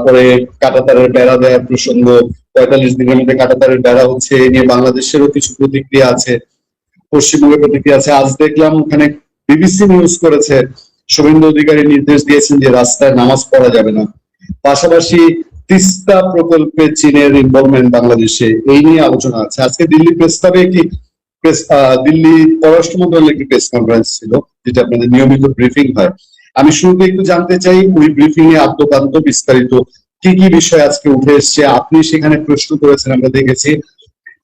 তারপরে কাঁটাতারের বেড়া দেওয়ার প্রসঙ্গ, ৪৫ দিনের মধ্যে কাঁটাতারের বেড়া হচ্ছে, এ নিয়ে বাংলাদেশেরও কিছু প্রতিক্রিয়া আছে, পশ্চিমবঙ্গের প্রতিক্রিয়া আছে। আজ দেখলাম ওখানে বিবিসি নিউজ করেছে, শুভেন্দু অধিকারী নির্দেশ দিয়েছেন যে রাস্তায় নামাজ পড়া যাবে না। পাশাপাশি তিস্তা প্রকল্পে চীনের ইনভলভমেন্ট বাংলাদেশে, এই নিয়ে আলোচনা আছে। আজকে দিল্লি প্রস্তাবে কি দিল্লি পররাষ্ট্র মন্ত্রণালয়ের একটি প্রেস কনফারেন্স ছিল, যেটা আপনাদের নিয়মিত ব্রিফিং হয়। আমি শুরুতে একটু জানতে চাই ওই ব্রিফিং এ আদ্যোপান্ত বিস্তারিত কি কি বিষয় আজকে উঠে এসছে, আপনি সেখানে প্রশ্ন করেছেন আমরা দেখেছি,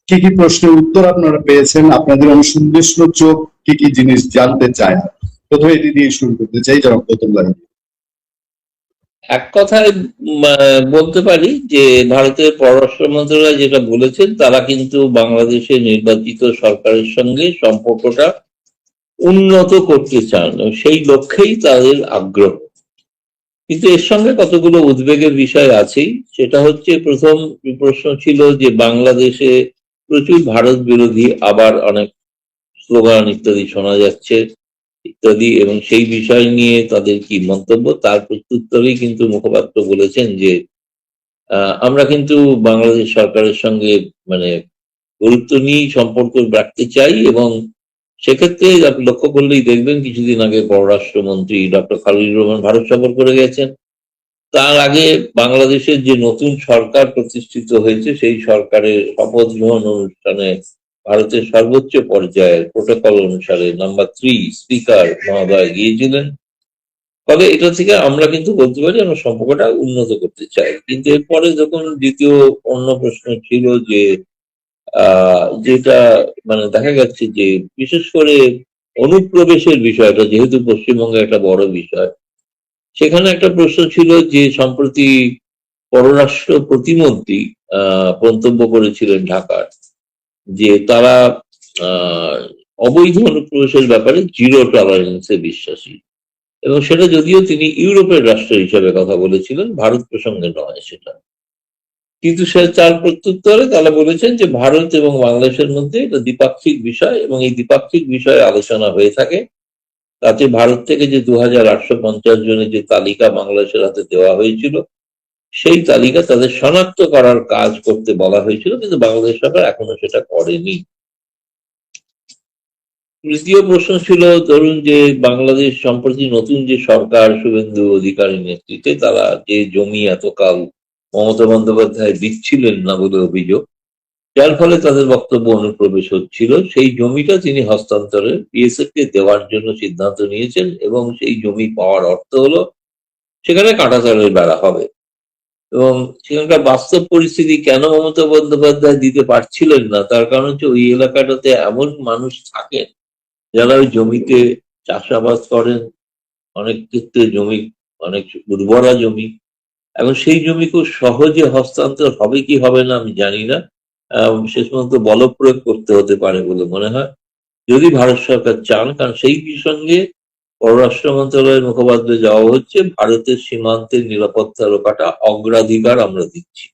কি কি প্রশ্নের উত্তর আপনারা পেয়েছেন, আপনাদের অনুসন্ধিৎসু চোখ কি কি জিনিস জানতে চায়। প্রথমে এটি দিয়ে শুরু করতে চাই, জনাব গৌতম লাহিড়ী। এক কথায় বলতে পারি যে ভারতের পররাষ্ট্র মন্ত্রণালয় যেটা বলেছেন, তারা কিন্তু বাংলাদেশের নির্বাচিত সরকারের সঙ্গে সম্পর্কটা উন্নত করতে চান, সেই লক্ষ্যেই তাদের আগ্রহ। কিন্তু এর সঙ্গে কতগুলো উদ্বেগের বিষয় আছেই। সেটা হচ্ছে, প্রথম প্রশ্ন ছিল যে বাংলাদেশে প্রচুর ভারত বিরোধী আবার অনেক স্লোগান ইত্যাদি শোনা যাচ্ছে ইত্যাদি, এবং সেই বিষয় নিয়ে তাদের কি মন্তব্য। তার প্রত্যুত্তরেই কিন্তু মুখপাত্র বলেছেন যে আমরা কিন্তু বাংলাদেশ সরকারের সঙ্গে মানে গুরুত্ব নিয়েই সম্পর্ক রাখতে চাই, এবং সেক্ষেত্রে আপনি লক্ষ্য করলেই দেখবেন কিছুদিন আগে পররাষ্ট্রমন্ত্রী ডক্টর খালিদুর রহমান ভারত সফর করে গেছেন। তার আগে বাংলাদেশের যে নতুন সরকার প্রতিষ্ঠিত হয়েছে, সেই সরকারের শপথ গ্রহণ অনুষ্ঠানে ভারতের সর্বোচ্চ পর্যায়ের প্রোটোকল অনুসারে নাম্বার 3 স্পিকার মহোদয় গিয়েছিলেন। ফলে এটা থেকে আমরা কিন্তু বলতে পারি আমরা সম্পর্কটা উন্নত করতে চাই। কিন্তু এরপরে যখন দ্বিতীয় অন্য প্রশ্ন ছিল যে যেটা মানে দেখা যাচ্ছে যে বিশেষ করে অনুপ্রবেশের বিষয়টা যেহেতু পশ্চিমবঙ্গে একটা বড় বিষয়, সেখানে একটা প্রশ্ন ছিল যে সম্প্রতি পররাষ্ট্র প্রতিমন্ত্রী মন্তব্য করেছিলেন ঢাকার, যে তারা অবৈধ অনুপ্রবেশের ব্যাপারে জিরো টলারেন্সে বিশ্বাসী, এবং সেটা যদিও তিনি ইউরোপের রাষ্ট্র হিসেবে কথা বলেছিলেন, ভারত প্রসঙ্গে নয় সেটা। কিন্তু সে তার প্রত্যুত্তরে তারা বলেছেন যে ভারত এবং বাংলাদেশের মধ্যে এটা দ্বিপাক্ষিক বিষয়, এবং এই দ্বিপাক্ষিক বিষয়ে আলোচনা হয়ে থাকে। তাতে ভারত থেকে যে 2850 জনের যে তালিকা বাংলাদেশের হাতে দেওয়া হয়েছিল, সেই তালিকা তাদের শনাক্ত করার কাজ করতে বলা হয়েছিল, কিন্তু বাংলাদেশ সরকার এখনো সেটা করেনি। তৃতীয় প্রশ্ন ছিল, ধরুন যে বাংলাদেশ সম্প্রতি নতুন যে সরকার শুভেন্দু অধিকারীর নেতৃত্বে, তারা যে জমি এতকাল মমতা বন্দ্যোপাধ্যায় দিচ্ছিলেন না বলে অভিযোগ, যার ফলে তাদের বক্তব্য অনুপ্রবেশ হচ্ছিল, সেই জমিটা তিনি হস্তান্তরে বিএসএফ কে দেওয়ার জন্য সিদ্ধান্ত নিয়েছেন, এবং সেই জমি পাওয়ার অর্থ হলো সেখানে কাঁটাতারের বেড়া হবে। এবং সেখানকার বাস্তব পরিস্থিতি কেন মমতা বন্দ্যোপাধ্যায় দিতে পারছিলেন না, তার কারণ হচ্ছে ওই এলাকাটাতে এমন মানুষ থাকেন যারা ওই জমিতে চাষাবাদ করেন, অনেক ক্ষেত্রে জমি অনেক উর্বরা জমি, এবং সেই জমি খুব সহজে হস্তান্তর হবে কি হবে না আমি জানি না। শেষ পর্যন্ত বল প্রয়োগ করতে হতে পারে বলে মনে হয়, যদি ভারত সরকার চান। কারণ সেই সঙ্গে পররাষ্ট্র মন্ত্রণালয়ের মুখপাত্র যাওয়া হচ্ছে, ভারতের সীমান্তের নিরাপত্তা রক্ষাটা অগ্রাধিকার আমরা দিচ্ছি।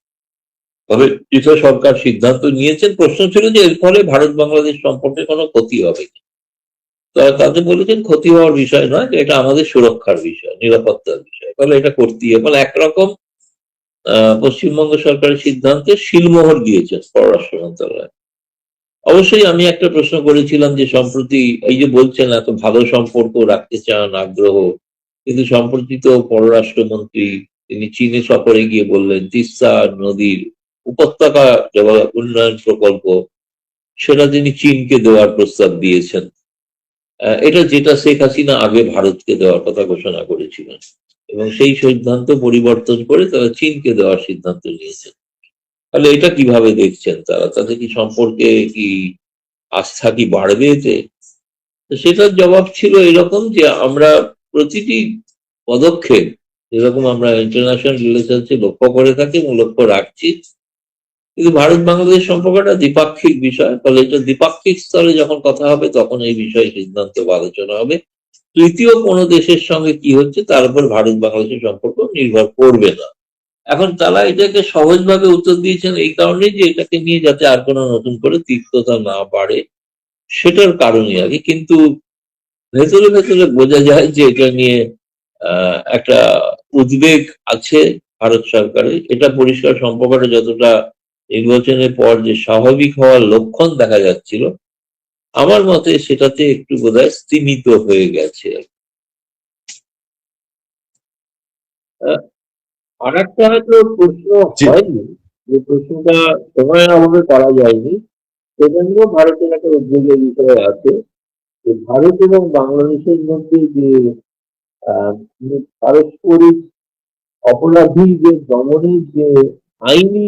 তবে কৃষ্ণ সরকার সিদ্ধান্ত নিয়েছেন। প্রশ্ন ছিল যে এর ফলে ভারত বাংলাদেশ সম্পর্কে কোনো ক্ষতি হবে কি। তাতে বলেছেন ক্ষতি হওয়ার বিষয় নয়, এটা আমাদের সুরক্ষার বিষয়, নিরাপত্তার বিষয়, ফলে এটা করতেই হবে। ফলে একরকম পশ্চিমবঙ্গ সরকারের সিদ্ধান্তে শিলমোহর দিয়েছেন পররাষ্ট্র মন্ত্রণালয়। অবশ্যই আমি একটা প্রশ্ন করেছিলাম যে সম্প্রতি এই যে বলছেন এত ভালো সম্পর্ক রাখতে চান, আগ্রহ, কিন্তু সম্প্রতি তো পররাষ্ট্রমন্ত্রী তিনি চীনে সফরে গিয়ে বললেন তিস্তা নদীর উপত্যকা উন্নয়ন প্রকল্প সেটা তিনি চীনকে দেওয়ার প্রস্তাব দিয়েছেন। এটা যেটা শেখ হাসিনা আগে ভারতকে দেওয়ার কথা ঘোষণা করেছিলেন, এবং সেই সিদ্ধান্ত পরিবর্তন করে তারা চীনকে দেওয়ার সিদ্ধান্ত নিয়েছেন। তাহলে এটা কিভাবে দেখছেন তারা, তাদের কি সম্পর্কে কি আস্থা কি বাড়বে এতে? সেটার জবাব ছিল এরকম যে আমরা প্রতিটি পদক্ষেপ যেরকম আমরা ইন্টারন্যাশনাল রিলেশনশিপ লক্ষ্য করে থাকি এবং লক্ষ্য রাখছি, কিন্তু ভারত বাংলাদেশ সম্পর্কটা দ্বিপাক্ষিক বিষয়, ফলে এটা দ্বিপাক্ষিক স্তরে যখন কথা হবে তখন এই বিষয়ে সিদ্ধান্ত বা আলোচনা হবে। তৃতীয় কোনো দেশের সঙ্গে কি হচ্ছে তার উপর ভারত বাংলাদেশের সম্পর্ক নির্ভর করবে না। এখন তারা এটাকে সহজভাবে উত্তর দিয়েছেন এই কারণে যে এটাকে নিয়ে যাতে আর কোনো নতুন করে তিক্ততা না বাড়ে সেটার কারণে আগে। কিন্তু ভেতরে ভেতরে বোঝা যায় যে এটা নিয়ে একটা উদ্বেগ আছে, ভারত সরকারের। এটা পরিষ্কার সম্পর্কটা যতটা নির্বাচনের পর যে স্বাভাবিক হওয়ার লক্ষণ দেখা যাচ্ছিল, আমার মতে সেটাতে একটু বোধহয় স্তীমিত হয়ে গেছে। আর একটা হয়তো প্রশ্ন জি। হয়নি, যে প্রশ্নটা সময়ের অভাবে করা যায়নি, সেজন্য ভারতের একটা উদ্বেগের বিষয় আছে যে ভারত এবং বাংলাদেশের মধ্যে যে আহ, পারস্পরিক অপরাধী যে দমনের যে আইনি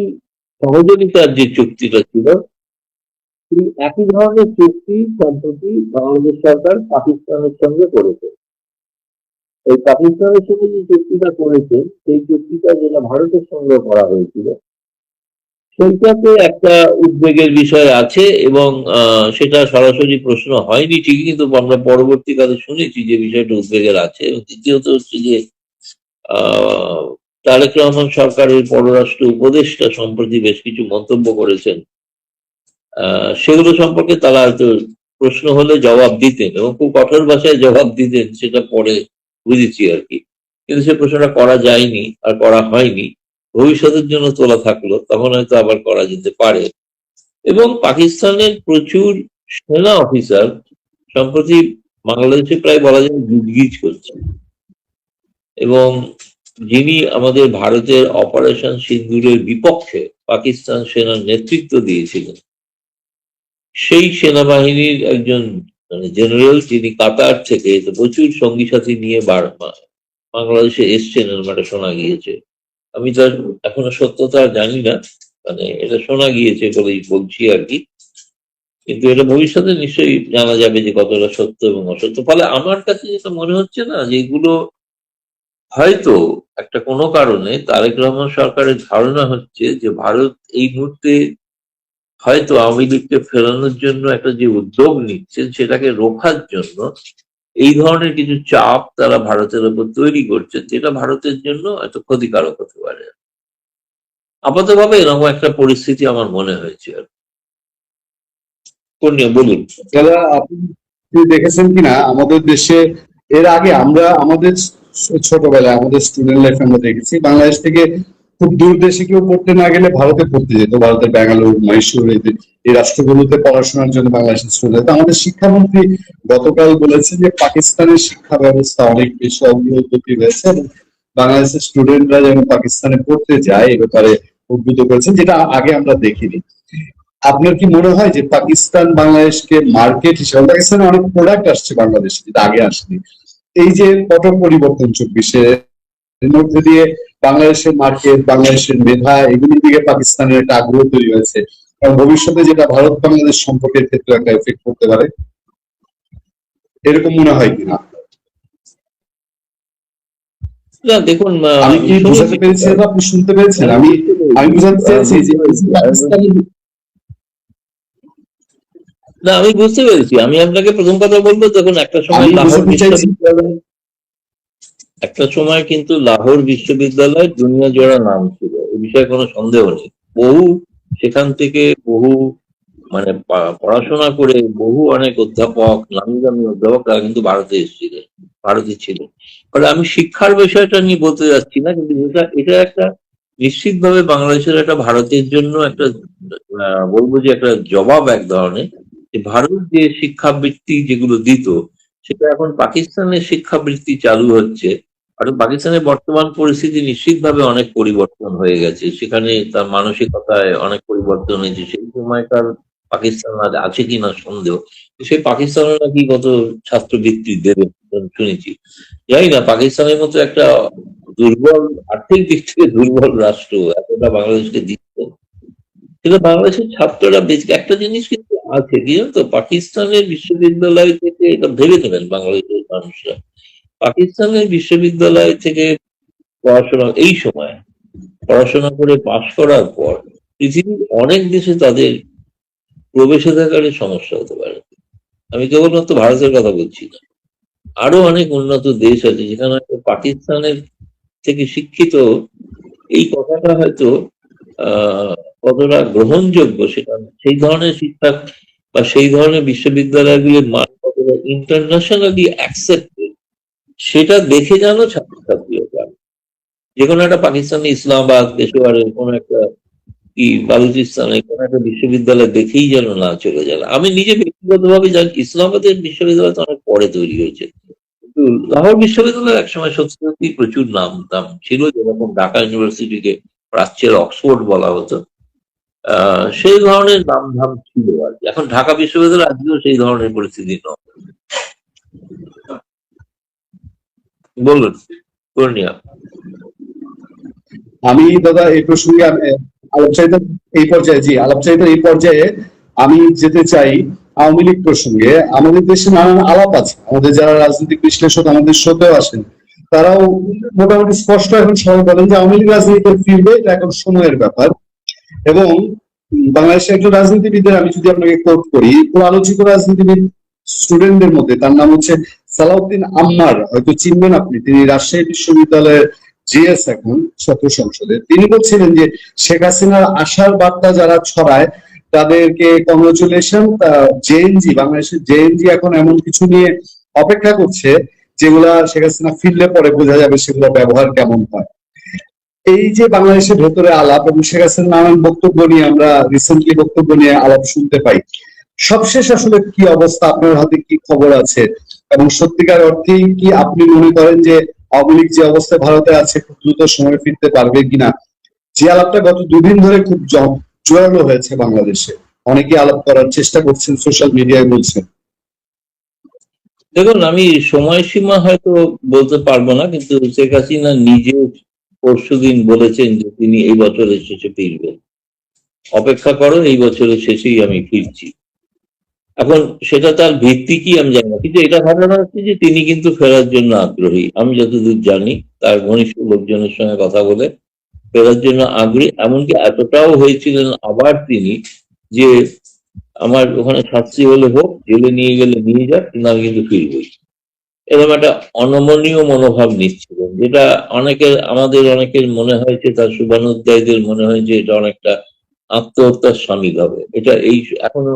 সহযোগিতার যে চুক্তিটা ছিল, সেই একই ধরনের চুক্তি সম্প্রতি বাংলাদেশ সরকার পাকিস্তানের সঙ্গে করেছে। এই পাকিস্তানের সঙ্গে যে চুক্তিটা করেছে, সেই চুক্তিটা যেটা ভারতের সঙ্গে করা হয়েছিল, সেইটাতে একটা উদ্বেগের বিষয় আছে। এবং সেটা সরাসরি প্রশ্ন হয়নি ঠিকই, কিন্তু আমরা পরবর্তীকালে শুনেছি যে বিষয়টা উদ্বেগের আছে। এবং দ্বিতীয়ত হচ্ছে যে আহ তারেক রহমান সরকারের পররাষ্ট্র উপদেষ্টা সম্প্রতি বেশ কিছু মন্তব্য করেছেন, সেগুলো সম্পর্কে তারা হয়তো প্রশ্ন হলে জবাব দিতেন, এবং খুব কঠোর ভাষায় জবাব দিতেন, সেটা পরে বুঝেছি আর কি। কিন্তু সে প্রশ্নটা করা যায়নি আর করা হয়নি, ভবিষ্যতের জন্য তোলা থাকলো, তখন হয়তো আবার করা যেতে পারে। এবং পাকিস্তানের প্রচুর সেনা অফিসার সম্প্রতি বাংলাদেশে প্রায় বলা যায় গিজগিজ করছে। এবং যিনি আমাদের ভারতের অপারেশন সিন্দুরের বিপক্ষে পাকিস্তান সেনার নেতৃত্ব দিয়েছিলেন, সেই সেনাবাহিনীর একজন মানে জেনারেল, যিনি কাতার থেকে তো প্রচুর সঙ্গী সাথী নিয়ে বাংলাদেশে এসছেন, এরকম একটা শোনা গিয়েছে। আমি তার এখনো সত্যতা জানি না, মানে এটা শোনা গিয়েছে বলেই বলছি আর কি। কিন্তু এটা ভবিষ্যতে নিশ্চয়ই জানা যাবে যে কতটা সত্য এবং অসত্য। ফলে আমার কাছে যেটা মনে হচ্ছে না, যে এগুলো হয়তো একটা কোনো কারণে তারেক রহমান সরকারের ধারণা হচ্ছে যে ভারত এই মুহূর্তে হয়তো আওয়ামী লীগকে ফেরানোর জন্য একটা যে উদ্যোগ নিচ্ছেন, সেটাকে রোখার জন্য এই ধরনের কিছু চাপ তারা ভারতের উপর তৈরি করছেন, যেটা ভারতের জন্য এত ক্ষতিকারক হতে পারে। আপাতভাবে এরকম একটা পরিস্থিতি আমার মনে হয়েছে আর কোন নিয়ে বলুন। দাদা, আপনি দেখেছেন কিনা আমাদের দেশে এর আগে আমরা আমাদের ছোটবেলায় আমাদের স্টুডেন্ট লাইফে আমরা দেখেছি বাংলাদেশ থেকে খুব দূর দেশে কেউ পড়তে না গেলে ভারতে পড়তে যেত। ভারতের ব্যাঙ্গালোর, মহীশূর এই রাষ্ট্রগুলোতে পড়াশোনার জন্য বাংলাদেশের চলে যেত। আমাদের শিক্ষামন্ত্রী গতকাল বলেছে যে পাকিস্তানের শিক্ষা ব্যবস্থা অনেক বেশি অগ্রগতি হয়েছে এবং বাংলাদেশের স্টুডেন্টরা যেন পাকিস্তানে পড়তে যায় এ ব্যাপারে উদ্বুদ্ধ করেছেন, যেটা আগে আমরা দেখিনি। আপনার কি মনে হয় যে পাকিস্তান বাংলাদেশকে মার্কেট হিসেবে, পাকিস্তানে অনেক প্রোডাক্ট আসছে বাংলাদেশে যেটা আগে আসেনি, এই যে পট পরিবর্তন 24-এ এর মধ্যে দিয়ে বাংলাদেশের মার্কেট, বাংলাদেশের মেধা, এগুলির দিকে পাকিস্তানের একটা আগ্রহ তৈরি হয়েছে, এবং ভবিষ্যতে যেটা ভারত বাংলাদেশ সম্পর্কের ক্ষেত্রে একটা এফেক্ট করতে পারে, এরকম মনে হয় কিনা? না দেখুন, আমি কি বোঝাতে পেরেছি বা আপনি শুনতে পেরেছেন? আমি আমি বোঝাতে চেয়েছি যে পাকিস্তানি। না, আমি বুঝতে পেরেছি। আমি আপনাকে প্রথম কথা বলবো, দেখুন একটা সময় আমি লাহোর বোঝাতে চাইছি বিশ্ববিদ্যালয়, একটা সময় কিন্তু লাহোর বিশ্ববিদ্যালয় দুনিয়া জোড়া নাম ছিল, এ বিষয়ে কোনো সন্দেহ নেই। বহু সেখান থেকে বহু মানে পড়াশোনা করে বহু অনেক অধ্যাপক, নামি দামি অধ্যাপক, তারা কিন্তু ভারতে এসেছিলেন, ভারতে ছিলেন। ফলে আমি শিক্ষার বিষয়টা নিয়ে বলতে যাচ্ছি না, কিন্তু এটা একটা নিশ্চিতভাবে বাংলাদেশের একটা ভারতের জন্য একটা বলবো যে একটা জবাব এক ধরনের, যে ভারত যে শিক্ষাবৃত্তি যেগুলো দিত, সেটা এখন পাকিস্তানের শিক্ষাবৃত্তি চালু হচ্ছে। আর পাকিস্তানের বর্তমান পরিস্থিতি নিশ্চিতভাবে অনেক পরিবর্তন হয়ে গেছে, সেখানে তার মানসিকতায় অনেক পরিবর্তন হয়েছে। সেই সময়কার পাকিস্তান আজ আছে কিনা সন্দেহ। সেই পাকিস্তানও নাকি কত ছাত্রবৃত্তি দেবে শুনেছি। জানি না, পাকিস্তানের মতো একটা দুর্বল, আর্থিক দিক থেকে দুর্বল রাষ্ট্র এতটা বাংলাদেশকে দিচ্ছে, সেটা বাংলাদেশের ছাত্ররা বেশ একটা জিনিস কিন্তু আছে কি জানো তো, পাকিস্তানের বিশ্ববিদ্যালয় থেকে, এটা ভেবে নেবেন বাংলাদেশের মানুষরা, পাকিস্তানের বিশ্ববিদ্যালয় থেকে পড়াশোনা এই সময় পড়াশোনা করে পাশ করার পর পৃথিবীর অনেক দেশে তাদের প্রবেশাধিকারের সমস্যা হতে পারে। আমি কেবলমাত্র ভারতের কথা বলছি না, আরো অনেক উন্নত দেশ আছে যেখানে হয়তো পাকিস্তানের থেকে শিক্ষিত, এই কথাটা হয়তো কতটা গ্রহণযোগ্য, সেটা সেই ধরনের শিক্ষা বা সেই ধরনের বিশ্ববিদ্যালয়গুলির মান কতটা ইন্টারন্যাশনালি অ্যাকসেপ্টেড, সেটা দেখে যেন ছাত্রছাত্রীরা পারে। যে কোনো একটা পাকিস্তানে ইসলামাবাদ, পেশোয়ারের কোনো একটা কি বালুচিস্তানের কোনো একটা বিশ্ববিদ্যালয় দেখেই যেন না চলে যায়। আমি নিজে ব্যক্তিগতভাবে জানি ইসলামাবাদের বিশ্ববিদ্যালয় তো অনেক পরে তৈরি হয়েছে, কিন্তু লাহোর বিশ্ববিদ্যালয় একসময় সত্যি সত্যি প্রচুর নাম দাম ছিল, যেরকম ঢাকা ইউনিভার্সিটিকে প্রাচ্যের অক্সফোর্ড বলা হতো। সেই ধরনের নাম ধাম ছিল আর কি। এখন ঢাকা বিশ্ববিদ্যালয় আজকেও সেই ধরনের পরিস্থিতি নয়। বলুন পূর্ণিয়া। আমি দাদা এই প্রসঙ্গে আলাপচারিতার আলাপচারিতার এই পর্যায়ে আমি যেতে চাই আওয়ামী লীগ প্রসঙ্গে। আমাদের দেশে নানান আলাপ আছে, আমাদের যারা রাজনৈতিক বিশ্লেষক আমাদের শোতেও আসেন, তারাও মোটামুটি স্পষ্ট এখন সবাই বলেন যে আওয়ামী লীগ রাজনীতিতে ফিরবে, এটা এখন সময়ের ব্যাপার। এবং বাংলাদেশের একজন রাজনীতিবিদের আমি যদি আপনাকে কোট করি, খুব আলোচিত রাজনীতিবিদ স্টুডেন্টদের মধ্যে তার নাম হচ্ছে সালাউদ্দিন আম্মার, হয়তো চিনবেন আপনি, তিনি রাজশাহী বিশ্ববিদ্যালয়ের জিএস এখন ছাত্র সংসদে। তিনি বলছিলেন যে শেখ হাসিনার আশার বার্তা যারা ছড়ায় তাদেরকে কংগ্রেচুলেশন। জেএনজি, বাংলাদেশের জেএনজি এখন এমন কিছু নিয়ে অপেক্ষা করছে যেগুলা শেখ হাসিনা ফিরলে পরে বোঝা যাবে সেগুলো ব্যবহার কেমন হয়। এই যে বাংলাদেশের ভেতরে আলাপ এবং শেখ হাসিনার নানান বক্তব্য নিয়ে আমরা রিসেন্টলি বক্তব্য নিয়ে আলাপ শুনতে পাই, সবশেষ আসলে কি অবস্থা, আপনার হাতে কি খবর আছে? এবং সত্যিকার অর্থেই কি আপনি মনে করেন যে আওয়ামী লীগ যে অবস্থায় ভারতে আছে খুব দ্রুত সময় ফিরতে পারবে কিনা? যে আলাপটা গত দুদিন ধরে খুব জোরালো হয়েছে বাংলাদেশে, অনেকে আলাপ করার চেষ্টা করছেন, সোশ্যাল মিডিয়ায় বলছেন। দেখুন, আমি সময়সীমা হয়তো বলতে পারবো না, কিন্তু শেখ হাসিনা নিজে পরশুদিন বলেছেন যে তিনি এই বছরের শেষে ফিরবেন। অপেক্ষা করো, এই বছরের শেষেই আমি ফিরছি। এখন সেটা তার ভিত্তি কি আমি জানি না, কিন্তু এটা ধারণা হচ্ছে যে তিনি কিন্তু ফেরার জন্য আগ্রহী। আমি যতদূর জানি তার ঘনিষ্ঠ লোকজনের সঙ্গে কথা বলে ফেরার জন্য আগ্রহী। এমনকি এতটাও হয়েছিলেন আবার তিনি যে আমার ওখানে শাস্তি হলে হোক, জেলে নিয়ে গেলে নিয়ে যাক, কিন্তু আমি কিন্তু ফিরবই। এরকম একটা অনমনীয় মনোভাব নিচ্ছিলেন, যেটা আমাদের অনেকের মনে হয়েছে, তার শুভানুধ্যায়ীদের মনে হয় যে এটা অনেকটা আত্মহত্যার সামিল হবে। এটা এখনো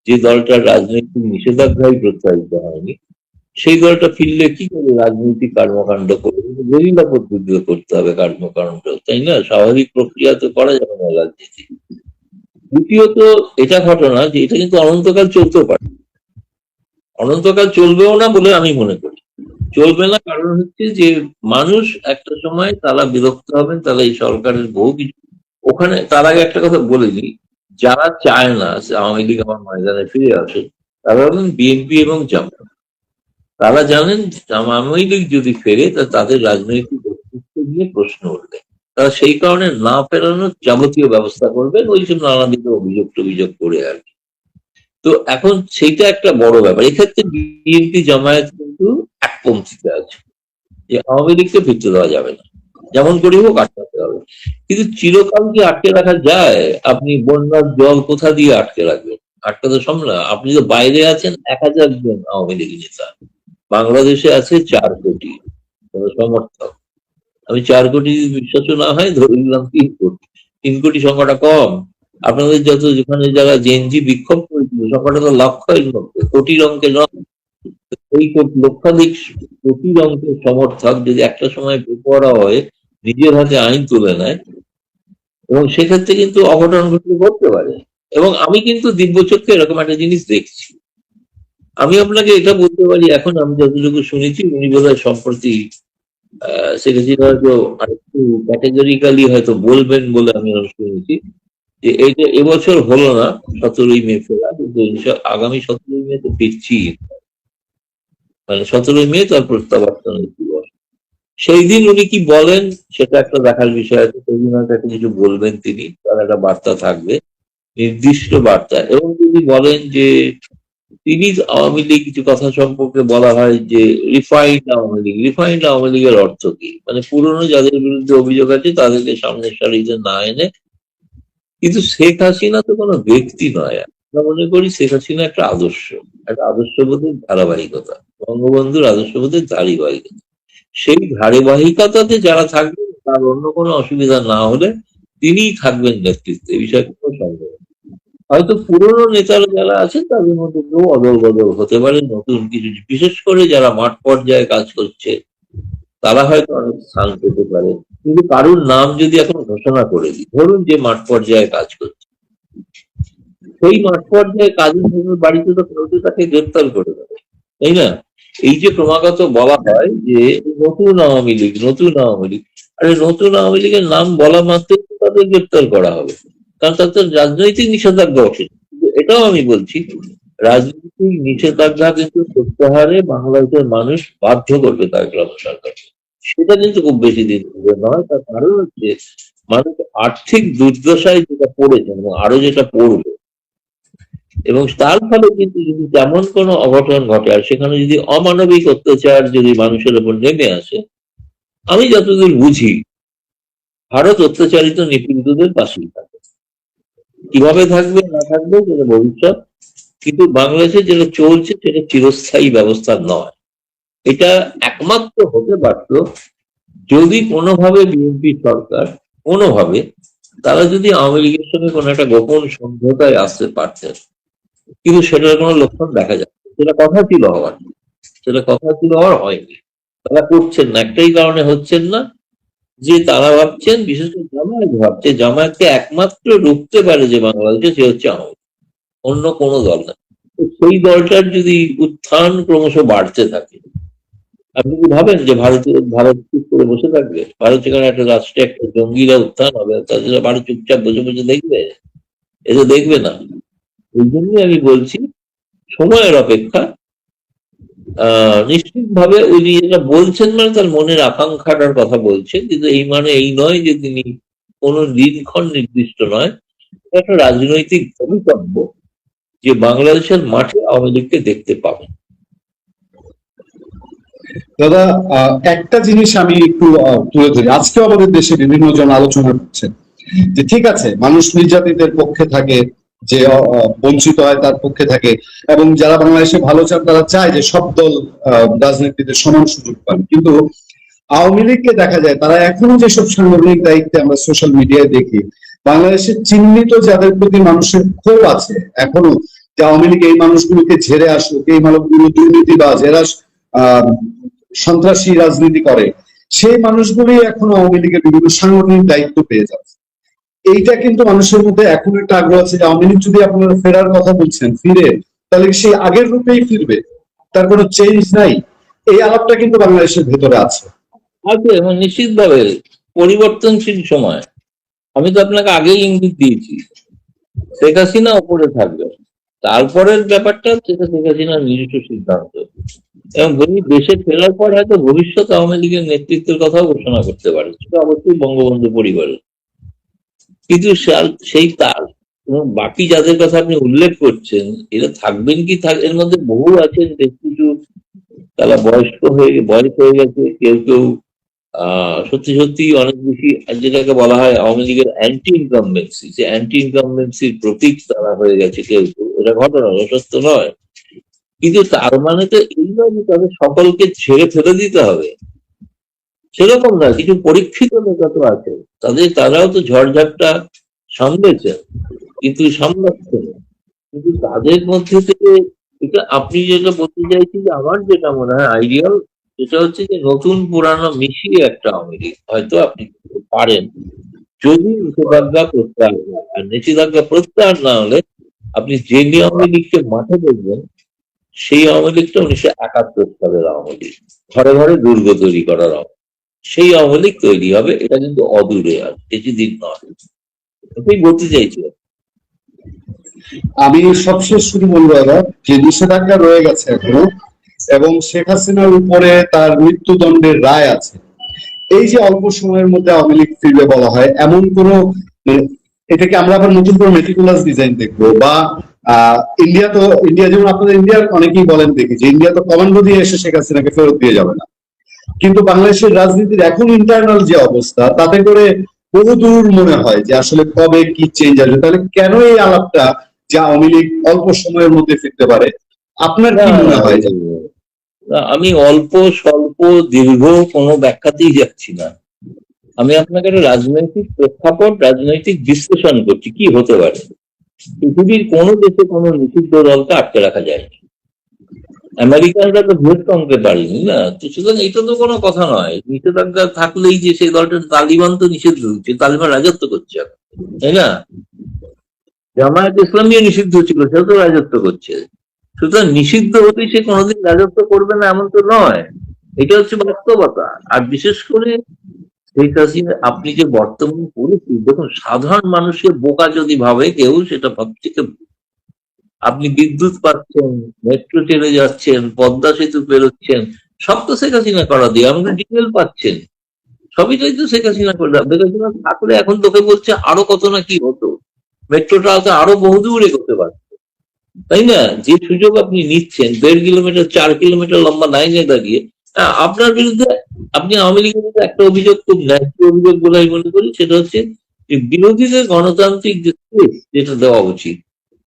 যে দলটার রাজনৈতিক নিষেধাজ্ঞায় প্রত্যাহিত হয়নি, সেই দলটা ফিরলে কি করে রাজনৈতিক কর্মকাণ্ড করবে? গেরিলা পদ্ধতিতে করতে হবে কর্মকাণ্ড, তাই না? স্বাভাবিক প্রক্রিয়াতে করা যাবে না রাজনীতি। দ্বিতীয়ত এটা ঘটনা যে এটা কিন্তু অনন্তকাল চলতেও পারে, অনন্তকাল চলবেও না বলে আমি মনে করি। চলবে না কারণ হচ্ছে যে মানুষ একটা সময় তারা বিরক্ত হবেন, তারা এই সরকারের বহু কিছু। ওখানে তার আগে একটা কথা বলে দিই, যারা চায় না আওয়ামী লীগ আমার ময়দানে ফিরে আসে তারা হলেন বিএনপি এবং জামায়াত। তারা জানেন আওয়ামী লীগ যদি ফেরে তা তাদের রাজনৈতিক অস্তিত্ব নিয়ে প্রশ্ন উঠবে। তারা সেই কারণে না ফেরানোর যাবতীয় ব্যবস্থা করবেন, ওইসব নানাবিধ অভিযোগ করে আর কি। তো এখন সেইটা একটা বড় ব্যাপার। এক্ষেত্রে বিএনপি জামায়াত কিন্তু একপন্থীতে আছে যে আওয়ামী লীগকে ফিরতে দেওয়া যাবে না, যেমন করে হোক আটকাতে হবে। কিন্তু চিরকাল কি আটকে রাখা যায়? আপনি বন্যার জল কোথা দিয়ে আটকে রাখবেন? আটকাতে সম্ভব না। আপনি তো বাইরে আছেন 1000 জন আওয়ামী লীগ নেতা, বাংলাদেশে আছে 4 কোটি সমর্থক। আমি 4 কোটি বিশ্বাস না হয় ধরে নিলাম 3 কোটি। 3 কোটি সংখ্যাটা কম। আপনাদের যেখানে যারা জেএনজি বিক্ষোভ করেছিল সংখ্যাটা তো লক্ষের মধ্যে, কোটির অঙ্কে নয়। এই লক্ষাধিক কোটির অঙ্কের সমর্থক যদি একটা সময় বেপরোয়া হয়ে নিজের হাতে আইন তুলে নেয়, এবং সেক্ষেত্রে কিন্তু অঘটন ঘটতে পারে। এবং আমি কিন্তু দিব্যচক্ষে এরকম একটা জিনিস দেখছি। আমি আপনাকে এটা বলতে পারি, এখন আমি যতটুকু শুনেছি উনি বোধহয় সম্প্রতি শেখ হাসিনা হয়তো আরেকটু ক্যাটেগরিক্যালি হয়তো বলবেন বলে আমি শুনেছি যে এইটা এবছর হলো না 17ই মে ফেরা, কিন্তু আগামী 17ই মে তো ফিরছি। মানে 17ই মে তার প্রত্যাবর্তনের দিবস। সেই দিন উনি কি বলেন সেটা একটা দেখার বিষয় আছে। সেই দিন হয়তো একটা কিছু বলবেন তিনি, তার একটা বার্তা থাকবে, নির্দিষ্ট বার্তা। এবং যদি বলেন যে তিনি আওয়ামী লীগ, কিছু কথা সম্পর্কে বলা হয় যে রিফাইন্ড আওয়ামী লীগ। রিফাইন্ড আওয়ামী লীগের অর্থ কি? মানে পুরনো যাদের বিরুদ্ধে অভিযোগ আছে তাদেরকে সামনের সারিতে না এনে। কিন্তু শেখ হাসিনা তো কোনো ব্যক্তি নয়। আমরা মনে করি শেখ হাসিনা একটা আদর্শবোধের ধারাবাহিকতা, বঙ্গবন্ধুর আদর্শবোধের ধারাবাহিকতা। সেই ধারাবাহিকতাতে যারা থাকবেন তার অন্য কোনো অসুবিধা না হলে তিনিই থাকবেন নেতৃত্বে, এই বিষয়ে কোনো সন্দেহ নেই। হয়তো পুরনো নেতারা যারা আছেন তাদের মধ্যে কেউ অদল বদল হতে পারে, নতুন কিছু, বিশেষ করে যারা মাঠ পর্যায়ে কাজ করছে তারা হয়তো অনেক স্থান পেতে পারে। কিন্তু কারুর নাম যদি এখন ঘোষণা করে দিই, ধরুন যে মাঠ পর্যায়ে কাজ করছে, সেই মাঠ পর্যায়ে কাজের বাড়িতে তো কাউকে তাকে গ্রেপ্তার করে দেবে, তাই না? এই যে ক্রমাগত বলা হয় যে নতুন আওয়ামী লীগ, নতুন আওয়ামী লীগ, আরে নতুন আওয়ামী লীগের নাম বলা মাত্রই তো তাদের গ্রেপ্তার করা হবে, কারণ তাদের রাজনৈতিক নিষেধাজ্ঞা ওঠে। কিন্তু এটাও আমি বলছি, রাজনৈতিক নিষেধাজ্ঞা কিন্তু প্রত্যাহারে বাংলাদেশের মানুষ বাধ্য করবে তারেক রহমান সরকার। সেটা কিন্তু খুব বেশি দিন ধরে নয়। তার কারণ হচ্ছে মানুষ আর্থিক দুর্দশায় যেটা পড়েছে এবং আরো যেটা পড়বে, এবং তার ফলে কিন্তু যদি তেমন কোনো অঘটন ঘটে আর সেখানে যদি অমানবিক অত্যাচার যদি মানুষের উপর নেমে আসে, আমি যতদূর বুঝি ভারত অত্যাচারিত নিপীড়িতদের পাশেই থাকবে। কিভাবে থাকবে না থাকবে সেটা ভবিষ্যৎ, কিন্তু বাংলাদেশে যেটা চলছে সেটা চিরস্থায়ী ব্যবস্থা নয়। এটা একমাত্র হতে পারত যদি কোনোভাবে বিএনপি সরকার কোনোভাবে তারা যদি আওয়ামী লীগের সঙ্গে কোনো একটা গোপন সমঝোতায় আসতে পারতেন, কিন্তু সেটার কোনো লক্ষণ দেখা যাচ্ছে, সেটা কথা ছিল হওয়ার, সেটা কথা ছিল হওয়ার হয়নি। তারা করছেন না, একটাই কারণে হচ্ছেন না, যে তারা ভাবছেন, বিশেষ করে জামায়াত ভাবছে জামায়াতকে একমাত্র রুখতে পারে যে বাংলাদেশে, সে হচ্ছে আওয়ামী লীগ, অন্য কোনো দল না। তো সেই দলটার যদি উত্থান ক্রমশ বাড়তে থাকে, আপনি কি ভাবেন যে ভারত চুপ করে বসে থাকবে? ভারত সেখানে একটা রাষ্ট্রে একটা জঙ্গিরা উত্থান হবে, তাদের ভারত চুপচাপ বসে বসে দেখবে? এটা দেখবে না। এই জন্যই আমি বলছি সময়ের অপেক্ষা। নিশ্চিতভাবে ওই যেটা বলছেন মানে তার মনের আকাঙ্ক্ষাটার কথা বলছেন, কিন্তু এই মানে এই নয় যে তিনি কোন দিনক্ষণ নির্দিষ্ট নয়, একটা রাজনৈতিক ভবিতব্য যে বাংলাদেশের মাঠে আওয়ামী লীগকে দেখতে পাবেন। দাদা, একটা জিনিস আমি একটু তুলে ধরি। আজকে আমাদের দেশে বিভিন্ন জন আলোচনা করছেন যে ঠিক আছে, মানুষ নির্যাতিতের পক্ষে থাকে, যে বঞ্চিত হয় তার পক্ষে থাকে, এবং যারা বাংলাদেশে ভালো চান তারা চায় যে সব দল রাজনীতিতে সমান সুযোগ পান। কিন্তু আওয়ামী লীগকে দেখা যায় তারা এখনো যেসব সাংগঠনিক দায়িত্বে আমরা সোশ্যাল মিডিয়ায় দেখি, বাংলাদেশের চিহ্নিত যাদের প্রতি মানুষের ক্ষোভ আছে এখনো, যে আওয়ামী লীগ এই মানুষগুলোকে ঝেড়ে আসুক, এই মানুষগুলো দুর্নীতিবাজ, এরা সন্ত্রাসী রাজনীতি করে, সেই মানুষগুলি এখন আওয়ামী লীগের বিভিন্ন সাংগঠনিক দায়িত্ব পেয়ে যাচ্ছে। এইটা কিন্তু মানুষের মধ্যে এখন একটা আগ্রহ আছে যে আওয়ামী লীগ যদি আপনারা ফেরার কথা বলছেন, ফিরে তাহলে সেই আগের রূপেই ফিরবে, তার কোনো চেঞ্জ নাই। এই আলাপটা কিন্তু বাংলাদেশের ভেতরে আছে। আছে এবং নিশ্চিতভাবে পরিবর্তনশীল সময়। আমি তো আপনাকে আগেই ইঙ্গিত দিয়েছি, শেখ হাসিনা ওপরে থাকবে, তারপরের ব্যাপারটা সেটা শেখ হাসিনার নিজস্ব সিদ্ধান্ত, এবং তিনি দেশে ফেরার পর হয়তো ভবিষ্যৎ আওয়ামী লীগের নেতৃত্বের কথাও ঘোষণা করতে পারে, সেটা অবশ্যই বঙ্গবন্ধু পরিবারের। কিন্তু সেই তার এবং বাকি যাদের কথা আপনি উল্লেখ করছেন, এরা থাকবেন কি এর মধ্যে বহু আছেন বেশ কিছু, তারা বয়স হয়ে গেছে, কেউ কেউ সত্যি সত্যি অনেক বেশি, যেটাকে বলা হয় আওয়ামী লীগের অ্যান্টি ইনকামবেন্সি, যে অ্যান্টি ইনকামবেন্সির প্রতীক তারা হয়ে গেছে কেউ কেউ। এটা ঘটনা, সত্য নয়, কিন্তু তার মানে তো এই নয় যে তাদের সকলকে ছেড়ে ফেলে দিতে হবে, সেরকম না। কিছু পরীক্ষিত নেতা তো আছে, তারাও তো ঝড়ঝাপটা সামলেছেন, কিন্তু সামলাচ্ছেন। কিন্তু তাদের মধ্যে থেকে এটা আপনি যেটা বলতে চাইছেন, যে আমার যেটা মনে হয় আইডিয়াল, সেটা হচ্ছে যে নতুন পুরানো মিশিয়ে একটা আওয়ামী লীগ হয়তো আপনি করতে পারেন, যদি নিষেধাজ্ঞা প্রত্যাহার হয়। আর নিষেধাজ্ঞা প্রত্যাহার না হলে আপনি যে আওয়ামী লীগকে মাঠে দেখবেন, সেই আওয়ামী লীগটা 1971 সালের আওয়ামী লীগ, ঘরে ঘরে দুর্গ তৈরি করার আওয়ামী, সেই আওয়ামী লীগ তৈরি হবে। এটা কিন্তু অদূরে, আর বেশি দিন নয়। এটাই বলতে চাইছি। আমি সবশেষ শুধু বলবো দাদা, যে নিষেধাজ্ঞা রয়ে গেছে এখনো, এবং শেখ হাসিনার উপরে তার মৃত্যুদণ্ডের রায় আছে। এই যে অল্প সময়ের মধ্যে আওয়ামী লীগ ফিরবে বলা হয়, এমন কোন এটাকে আমরা আবার নতুন করে মেটিকুলাস ডিজাইন দেখবো, বা ইন্ডিয়া যেমন আপনাদের ইন্ডিয়ার অনেকেই বলেন দেখি যে ইন্ডিয়া তো কমান্ডো দিয়ে এসে শেখ হাসিনাকে ফেরত দিয়ে যাবে না, কিন্তু বাংলাদেশের রাজনীতির এখন ইন্টারনাল যে অবস্থা, তাতে করে বহুদূর মনে হয় যে আসলে কবে কি চেঞ্জ আসবে। তাহলে কেন এই আলাপটা যে আওয়ামী লীগ অল্প সময়ের মধ্যে ফিরতে পারে? আপনার কি মনে হয়? আমি অল্প স্বল্প দীর্ঘ কোনো ব্যাখ্যাতেই যাচ্ছি না, আমি আপনাকে একটা রাজনৈতিক প্রেক্ষাপট, রাজনৈতিক বিশ্লেষণ করছি কি হতে পারে। পৃথিবীর কোনো দেশে কোনো নিষিদ্ধ দলকে আটকে রাখা যায়নি, আমেরিকানরা তো ভোট কমতে পারেনি না, তো সুতরাং এটা তো কোনো কথা নয়। নিষেধাজ্ঞা থাকলেই যে সেই দলটা, তালিবান তো নিষিদ্ধ হচ্ছে, তালিবান রাজত্ব করছে এখন, তাই না? জামায়াত ইসলামীও নিষিদ্ধ ছিল, সেও তো রাজত্ব করছে। সুতরাং নিষিদ্ধ হতেই সে কোনোদিন রাজত্ব করবে না এমন তো নয়। এটা হচ্ছে বাস্তবতা। আর বিশেষ করে শেখ হাসিনা, আপনি যে বর্তমান পরিস্থিতি দেখুন, সাধারণ মানুষকে বোকা যদি ভাবে কেউ, সেটা ভাবছে কে? আপনি বিদ্যুৎ পাচ্ছেন, মেট্রো ট্রেনে যাচ্ছেন, পদ্মা সেতু পেরোচ্ছেন, সব তো শেখ হাসিনা করা দিয়ে, আমাকে ডিটেল পাচ্ছেন, সবইটাই তো শেখ হাসিনা করে। শেখ হাসিনা থাকলে এখন তোকে বলছে আরো কত না কি হতো, মেট্রোটা হয়তো আরো বহুদূর এগোতে পারত, তাই না? যে সুযোগ আপনি নিচ্ছেন, 1.5 কিলোমিটার 4 কিলোমিটার লম্বা লাইনে দাঁড়িয়ে, আপনার বিরুদ্ধে, আপনি আওয়ামী লীগের বিরুদ্ধে একটা অভিযোগ, খুব ন্যায্য অভিযোগ বলে আমি মনে করি, সেটা হচ্ছে যে বিরোধীদের গণতান্ত্রিক যে স্পেস যেটা দেওয়া উচিত,